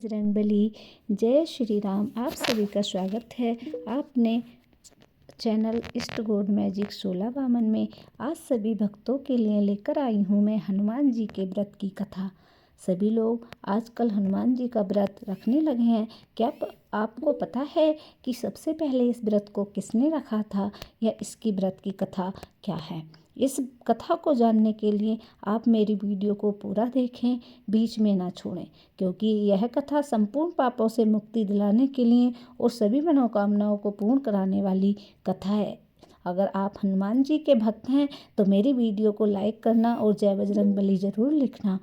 बजरंगबली। जय श्री राम। आप सभी का स्वागत है आपने चैनल ईस्ट गोड मैजिक 16 वामन में। आज सभी भक्तों के लिए लेकर आई हूँ मैं हनुमान जी के व्रत की कथा। सभी लोग आजकल हनुमान जी का व्रत रखने लगे हैं। क्या आपको पता है कि सबसे पहले इस व्रत को किसने रखा था या इसकी व्रत की कथा क्या है? इस कथा को जानने के लिए आप मेरी वीडियो को पूरा देखें, बीच में ना छोड़ें, क्योंकि यह कथा संपूर्ण पापों से मुक्ति दिलाने के लिए और सभी मनोकामनाओं को पूर्ण कराने वाली कथा है। अगर आप हनुमान जी के भक्त हैं तो मेरी वीडियो को लाइक करना और जय बजरंगबली ज़रूर लिखना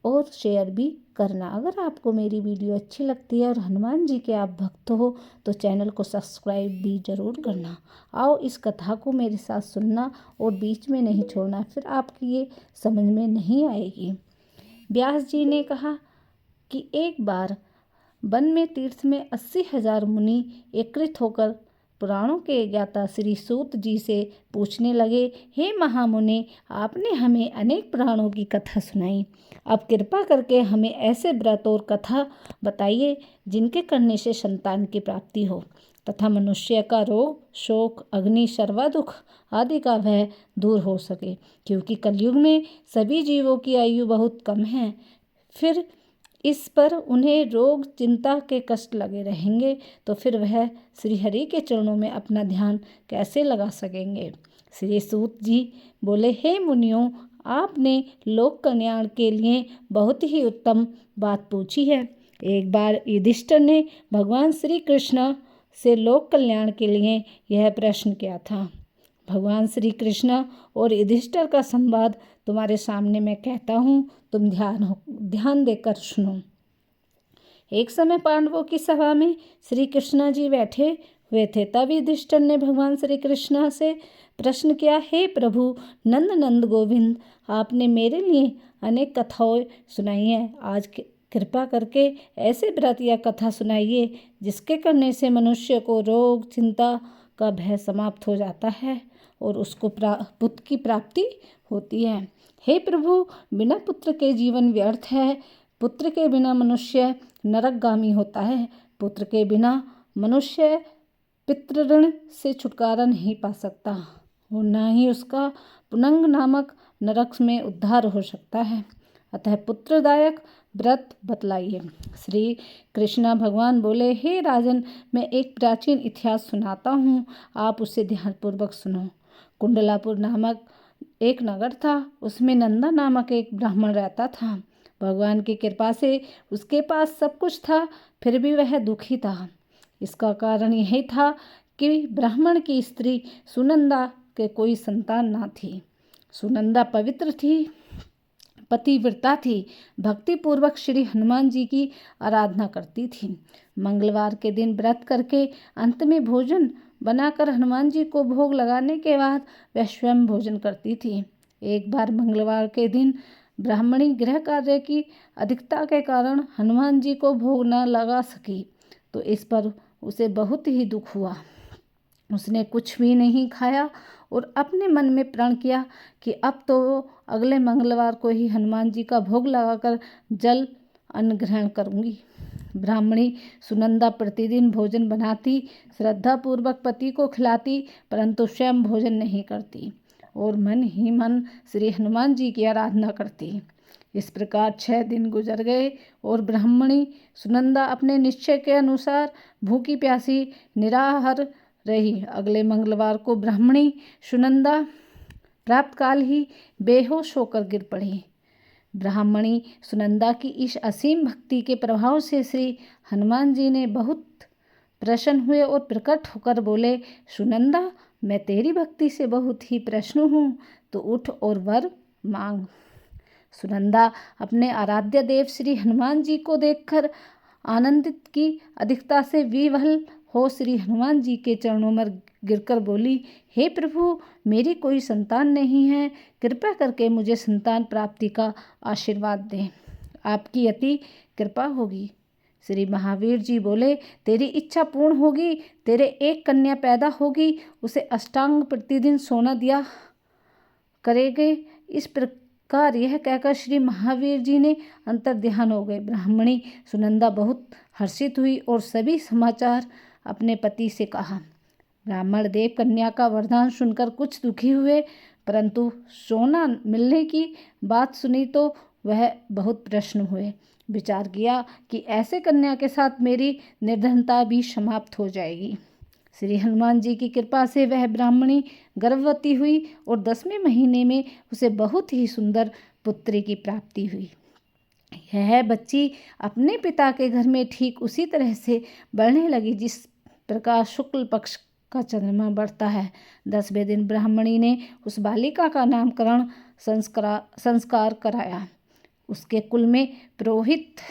और शेयर भी करना। अगर आपको मेरी वीडियो अच्छी लगती है और हनुमान जी के आप भक्त हो तो चैनल को सब्सक्राइब भी ज़रूर करना। आओ इस कथा को मेरे साथ सुनना और बीच में नहीं छोड़ना, फिर आपकी ये समझ में नहीं आएगी। व्यास जी ने कहा कि एक बार वन में तीर्थ में 80,000 मुनि एकत्रित होकर पुराणों के ज्ञाता श्री सूत जी से पूछने लगे, हे महामुनि, आपने हमें अनेक पुराणों की कथा सुनाई। अब कृपा करके हमें ऐसे व्रत और कथा बताइए जिनके करने से संतान की प्राप्ति हो तथा मनुष्य का रोग, शोक, अग्नि, सर्वा दुख आदि का भय दूर हो सके, क्योंकि कलयुग में सभी जीवों की आयु बहुत कम है। फिर इस पर उन्हें रोग, चिंता के कष्ट लगे रहेंगे तो फिर वह श्री हरि के चरणों में अपना ध्यान कैसे लगा सकेंगे? श्री सूत जी बोले, हे मुनियों, आपने लोक कल्याण के लिए बहुत ही उत्तम बात पूछी है। एक बार युधिष्ठिर ने भगवान श्री कृष्ण से लोक कल्याण के लिए यह प्रश्न किया था। भगवान श्री कृष्ण और युधिष्ठिर का संवाद तुम्हारे सामने मैं कहता हूँ, तुम ध्यान देकर सुनो। एक समय पांडवों की सभा में श्री कृष्ण जी बैठे हुए थे। तब युधिष्ठिर ने भगवान श्री कृष्ण से प्रश्न किया, हे प्रभु नंद नंद गोविंद, आपने मेरे लिए अनेक कथाएं सुनाई हैं। आज कृपा करके ऐसे व्रत या कथा सुनाइए जिसके करने से मनुष्य को रोग, चिंता का भय समाप्त हो जाता है और उसको पुत्र की प्राप्ति होती है। हे प्रभु, बिना पुत्र के जीवन व्यर्थ है। पुत्र के बिना मनुष्य नरकगामी होता है। पुत्र के बिना मनुष्य पितृऋण से छुटकारा नहीं पा सकता और न ही उसका पुनंग नामक नरक में उद्धार हो सकता है। अतः पुत्रदायक व्रत बतलाइए। श्री कृष्ण भगवान बोले, हे राजन, मैं एक प्राचीन इतिहास सुनाता हूँ, आप उसे ध्यानपूर्वक सुनो। कुंडलापुर नामक एक नगर था, उसमें नंदा नामक एक ब्राह्मण रहता था। भगवान की कृपा से उसके पास सब कुछ था, फिर भी वह दुखी था। इसका कारण यही था कि ब्राह्मण की स्त्री सुनंदा के कोई संतान ना थी। सुनंदा पवित्र थी, पतिव्रता थी, भक्ति पूर्वक श्री हनुमान जी की आराधना करती थी। मंगलवार के दिन व्रत करके अंत में भोजन बनाकर हनुमान जी को भोग लगाने के बाद वह स्वयं भोजन करती थी। एक बार मंगलवार के दिन ब्राह्मणी गृह कार्य की अधिकता के कारण हनुमान जी को भोग न लगा सकी, तो इस पर उसे बहुत ही दुख हुआ। उसने कुछ भी नहीं खाया और अपने मन में प्रण किया कि अब तो अगले मंगलवार को ही हनुमान जी का भोग लगाकर जल अन्न ग्रहण करूंगी। ब्राह्मणी सुनंदा प्रतिदिन भोजन बनाती, श्रद्धापूर्वक पति को खिलाती, परंतु स्वयं भोजन नहीं करती और मन ही मन श्री हनुमान जी की आराधना करती। इस प्रकार 6 दिन गुजर गए और ब्राह्मणी सुनंदा अपने निश्चय के अनुसार भूखी प्यासी निराहार रही। अगले मंगलवार को ब्राह्मणी सुनंदा प्रातःकाल ही बेहोश होकर गिर पड़ी। ब्राह्मणी सुनंदा की इस असीम भक्ति के प्रभाव से श्री हनुमान जी ने बहुत प्रसन्न हुए और प्रकट होकर बोले, सुनंदा, मैं तेरी भक्ति से बहुत ही प्रसन्न हूँ, तो उठ और वर मांग। सुनंदा अपने आराध्य देव श्री हनुमान जी को देखकर आनंदित की अधिकता से विह्वल हो श्री हनुमान जी के चरणों में गिरकर बोली, हे प्रभु, मेरी कोई संतान नहीं है, कृपा करके मुझे संतान प्राप्ति का आशीर्वाद दें, आपकी अति कृपा होगी। श्री महावीर जी बोले, तेरी इच्छा पूर्ण होगी, तेरे एक कन्या पैदा होगी, उसे अष्टांग प्रतिदिन सोना दिया करेंगे। इस चमत्कार, यह कहकर श्री महावीर जी ने अंतर्ध्यान हो गए। ब्राह्मणी सुनंदा बहुत हर्षित हुई और सभी समाचार अपने पति से कहा। ब्राह्मण देव कन्या का वरदान सुनकर कुछ दुखी हुए, परंतु सोना मिलने की बात सुनी तो वह बहुत प्रसन्न हुए। विचार किया कि ऐसे कन्या के साथ मेरी निर्धनता भी समाप्त हो जाएगी। श्री हनुमान जी की कृपा से वह ब्राह्मणी गर्भवती हुई और 10वें महीने में उसे बहुत ही सुंदर पुत्री की प्राप्ति हुई। यह बच्ची अपने पिता के घर में ठीक उसी तरह से बढ़ने लगी जिस प्रकार शुक्ल पक्ष का चंद्रमा बढ़ता है। 10वें दिन ब्राह्मणी ने उस बालिका का नामकरण संस्कार कराया। उसके कुल में पुरोहित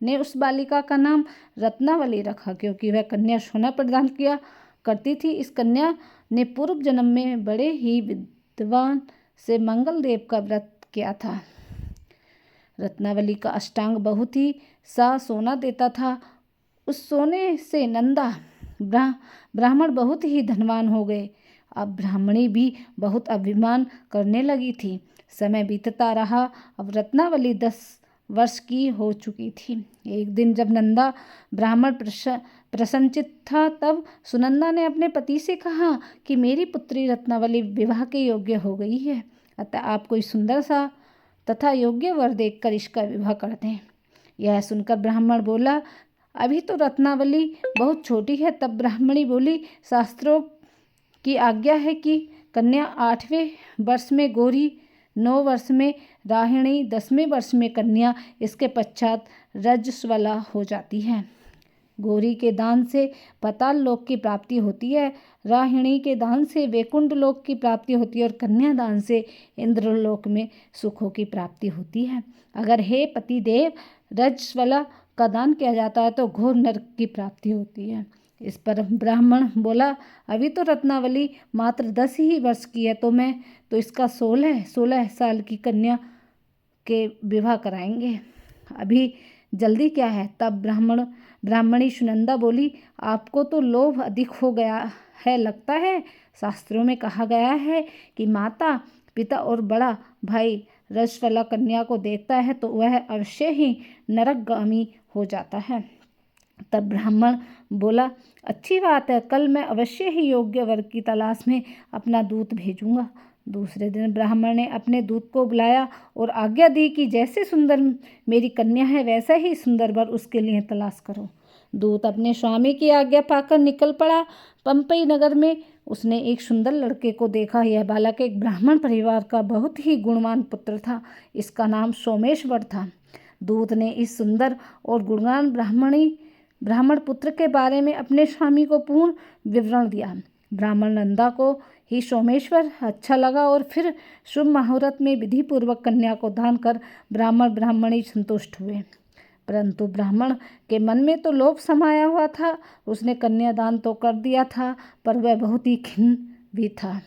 ने उस बालिका का नाम रत्नावली रखा, क्योंकि वह कन्या सोना प्रदान किया करती थी। इस कन्या ने पूर्व जन्म में बड़े ही विद्वान से मंगल देव का व्रत किया था। रत्नावली का अष्टांग बहुत ही सा सोना देता था। उस सोने से नंदा ब्राह्मण बहुत ही धनवान हो गए। अब ब्राह्मणी भी बहुत अभिमान करने लगी थी। समय बीतता रहा। अब रत्नावली 10 वर्ष की हो चुकी थी। एक दिन जब नंदा ब्राह्मण प्रसन्नचित्त था, तब सुनंदा ने अपने पति से कहा कि मेरी पुत्री रत्नावली विवाह के योग्य हो गई है, अतः आप कोई सुंदर सा तथा योग्य वर देखकर इसका विवाह कर दें। यह सुनकर ब्राह्मण बोला, अभी तो रत्नावली बहुत छोटी है। तब ब्राह्मणी बोली, शास्त्रों की आज्ञा है कि कन्या 8वें वर्ष में गौरी, 9 वर्ष में राहिणी, 10वें वर्ष में कन्या, इसके पश्चात रजस्वला हो जाती है। गौरी के दान से पाताल लोक की प्राप्ति होती है, राहिणी के दान से वैकुंठ लोक की प्राप्ति होती है और कन्या दान से इंद्रलोक में सुखों की प्राप्ति होती है। अगर हे पति देव रजस्वला का दान किया जाता है तो घोर नरक की प्राप्ति होती है। इस पर ब्राह्मण बोला, अभी तो रत्नावली मात्र 10 ही वर्ष की है, तो मैं तो इसका 16 साल की कन्या के विवाह कराएंगे, अभी जल्दी क्या है। तब ब्राह्मणी सुनंदा बोली, आपको तो लोभ अधिक हो गया है लगता है। शास्त्रों में कहा गया है कि माता पिता और बड़ा भाई रजस्वला कन्या को देखता है तो वह अवश्य ही नरकगामी हो जाता है। तब ब्राह्मण बोला, अच्छी बात है, कल मैं अवश्य ही योग्य वर की तलाश में अपना दूत भेजूंगा। दूसरे दिन ब्राह्मण ने अपने दूत को बुलाया और आज्ञा दी कि जैसे सुंदर मेरी कन्या है वैसा ही सुंदर वर उसके लिए तलाश करो। दूत अपने स्वामी की आज्ञा पाकर निकल पड़ा। पंपई नगर में उसने एक सुंदर लड़के को देखा। यह बालक एक ब्राह्मण परिवार का बहुत ही गुणवान पुत्र था। इसका नाम सोमेश्वर था। दूत ने इस सुंदर और गुणवान ब्राह्मण पुत्र के बारे में अपने स्वामी को पूर्ण विवरण दिया। ब्राह्मण नंदा को ही सोमेश्वर अच्छा लगा और फिर शुभ मुहूर्त में विधि पूर्वक कन्या को दान कर ब्राह्मणी संतुष्ट हुए। परंतु ब्राह्मण के मन में तो लोभ समाया हुआ था। उसने कन्यादान तो कर दिया था, पर वह बहुत ही खिन्न भी था।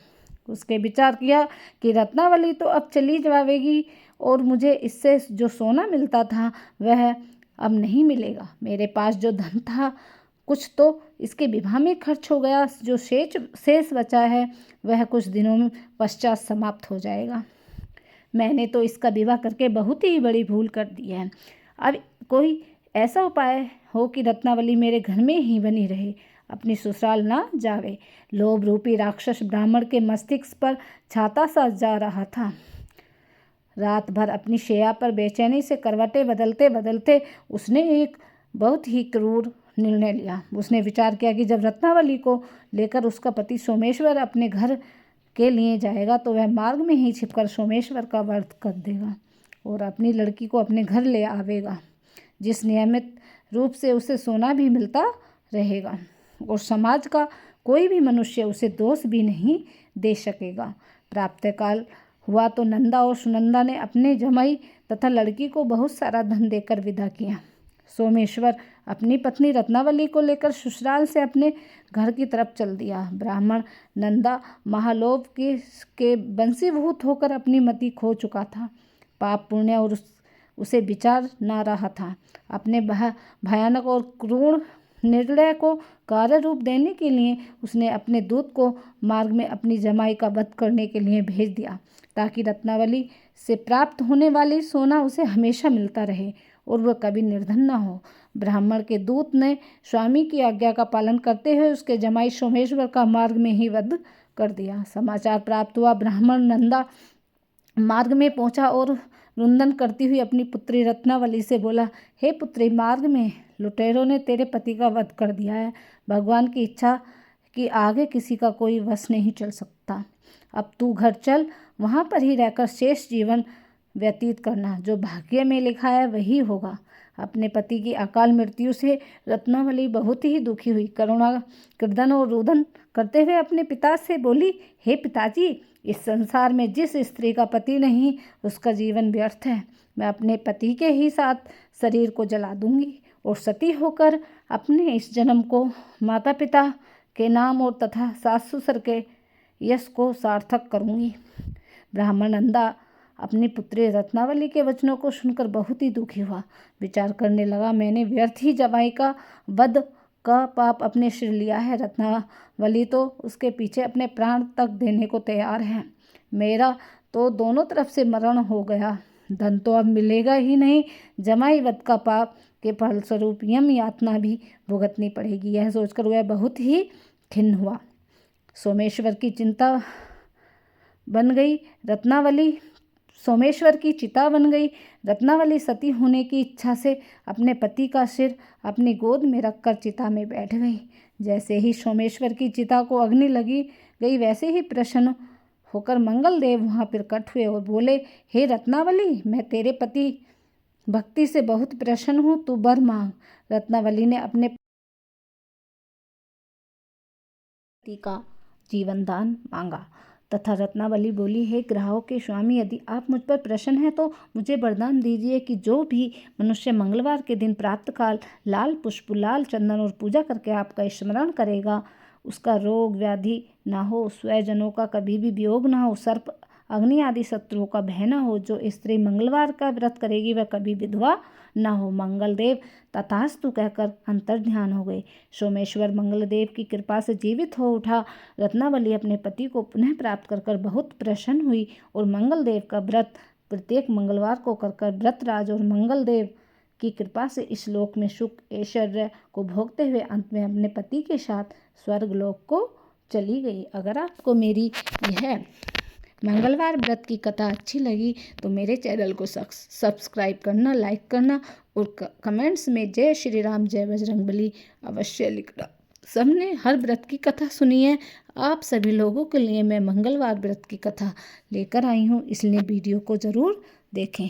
उसके विचार किया कि रत्नावली तो अब चली जाएगी और मुझे इससे जो सोना मिलता था वह अब नहीं मिलेगा। मेरे पास जो धन था कुछ तो इसके विवाह में खर्च हो गया, जो शेष बचा है वह कुछ दिनों में पश्चात समाप्त हो जाएगा। मैंने तो इसका विवाह करके बहुत ही बड़ी भूल कर दी है। अब कोई ऐसा उपाय हो कि रत्नावली मेरे घर में ही बनी रहे, अपनी ससुराल ना जावे। लोभ रूपी राक्षस ब्राह्मण के मस्तिष्क पर छाता सा जा रहा था। रात भर अपनी शैया पर बेचैनी से करवटें बदलते बदलते उसने एक बहुत ही क्रूर निर्णय लिया। उसने विचार किया कि जब रत्नावली को लेकर उसका पति सोमेश्वर अपने घर के लिए जाएगा तो वह मार्ग में ही छिपकर सोमेश्वर का व्रत कर देगा और अपनी लड़की को अपने घर ले आवेगा, जिस नियमित रूप से उसे सोना भी मिलता रहेगा और समाज का कोई भी मनुष्य उसे दोष भी नहीं दे सकेगा। प्रातःकाल हुआ तो नंदा और सुनंदा ने अपने जमाई तथा लड़की को बहुत सारा धन देकर विदा किया। सोमेश्वर अपनी पत्नी रत्नावली को लेकर ससुराल से अपने घर की तरफ चल दिया। ब्राह्मण नंदा महालोभ के वंशीभूत होकर अपनी मति खो चुका था। पाप पुण्य और उसे विचार ना रहा था। अपने भयानक और क्रूर निर्णय को कार्य रूप देने के लिए उसने अपने दूत को मार्ग में अपनी जमाई का वध करने के लिए भेज दिया, ताकि रत्नावली से प्राप्त होने वाली सोना उसे हमेशा मिलता रहे और वह कभी निर्धन न हो। ब्राह्मण के दूत ने स्वामी की आज्ञा का पालन करते हुए उसके जमाई सोमेश्वर का मार्ग में ही वध कर दिया। समाचार प्राप्त हुआ। ब्राह्मण नंदा मार्ग में पहुंचा और रुंदन करती हुई अपनी पुत्री रत्नावली से बोला, हे पुत्री, मार्ग में लुटेरों ने तेरे पति का वध कर दिया है। भगवान की इच्छा कि आगे किसी का कोई वश नहीं चल सकता। अब तू घर चल, वहाँ पर ही रहकर शेष जीवन व्यतीत करना। जो भाग्य में लिखा है वही होगा। अपने पति की अकाल मृत्यु से रत्नावली बहुत ही दुखी हुई। करुणा क्रदन और रुदन करते हुए अपने पिता से बोली, हे पिताजी, इस संसार में जिस स्त्री का पति नहीं उसका जीवन व्यर्थ है। मैं अपने पति के ही साथ शरीर को जला दूंगी और सती होकर अपने इस जन्म को माता पिता के नाम और तथा सास ससुर के यश को सार्थक करूंगी। ब्राह्मण नंदा अपनी पुत्री रत्नावली के वचनों को सुनकर बहुत ही दुखी हुआ। विचार करने लगा, मैंने व्यर्थ ही जमाई का वध का पाप अपने सिर लिया है। रत्नावली तो उसके पीछे अपने प्राण तक देने को तैयार है। मेरा तो दोनों तरफ से मरण हो गया। धन तो अब मिलेगा ही नहीं। जमाई वध का पाप के फलस्वरूप यम यातना भी भुगतनी पड़ेगी। यह सोचकर वह बहुत ही खिन्न हुआ। सोमेश्वर की चिता बन गई। रत्नावली सती होने की इच्छा से अपने पति का सिर अपनी गोद में रखकर चिता में बैठ गई। जैसे ही सोमेश्वर की चिता को अग्नि लगी गई, वैसे ही प्रसन्न होकर मंगलदेव वहाँ प्रकट हुए और बोले, हे रत्नावली, मैं तेरे पति भक्ति से बहुत प्रसन्न हूँ, तू वर मांग। रत्नावली ने अपने पति का जीवन दान मांगा तथा रत्नावली बोली, हे ग्रहों के स्वामी, यदि आप मुझ पर प्रसन्न हैं तो मुझे वरदान दीजिए कि जो भी मनुष्य मंगलवार के दिन प्रातःकाल लाल पुष्प, लाल चंदन और पूजा करके आपका स्मरण करेगा, उसका रोग व्याधि ना हो, स्वजनों का कभी भी वियोग ना हो, सर्प अग्नि आदि शत्रुओं का भय न हो। जो स्त्री मंगलवार का व्रत करेगी वह कभी विधवा न हो। मंगलदेव तथास्तु कहकर अंतर्ध्यान हो गए। सोमेश्वर मंगलदेव की कृपा से जीवित हो उठा। रत्नावली अपने पति को पुनः प्राप्त कर बहुत प्रसन्न हुई और मंगलदेव का व्रत प्रत्येक मंगलवार को कर व्रतराज और मंगलदेव की कृपा से इस लोक में सुख ऐश्वर्य को भोगते हुए अंत में अपने पति के साथ स्वर्गलोक को चली गई। अगर आपको मेरी यह मंगलवार व्रत की कथा अच्छी लगी तो मेरे चैनल को सब्सक्राइब करना, लाइक करना और कमेंट्स में जय श्री राम, जय बजरंगबली अवश्य लिखना। सबने हर व्रत की कथा सुनी है। आप सभी लोगों के लिए मैं मंगलवार व्रत की कथा लेकर आई हूँ, इसलिए वीडियो को ज़रूर देखें।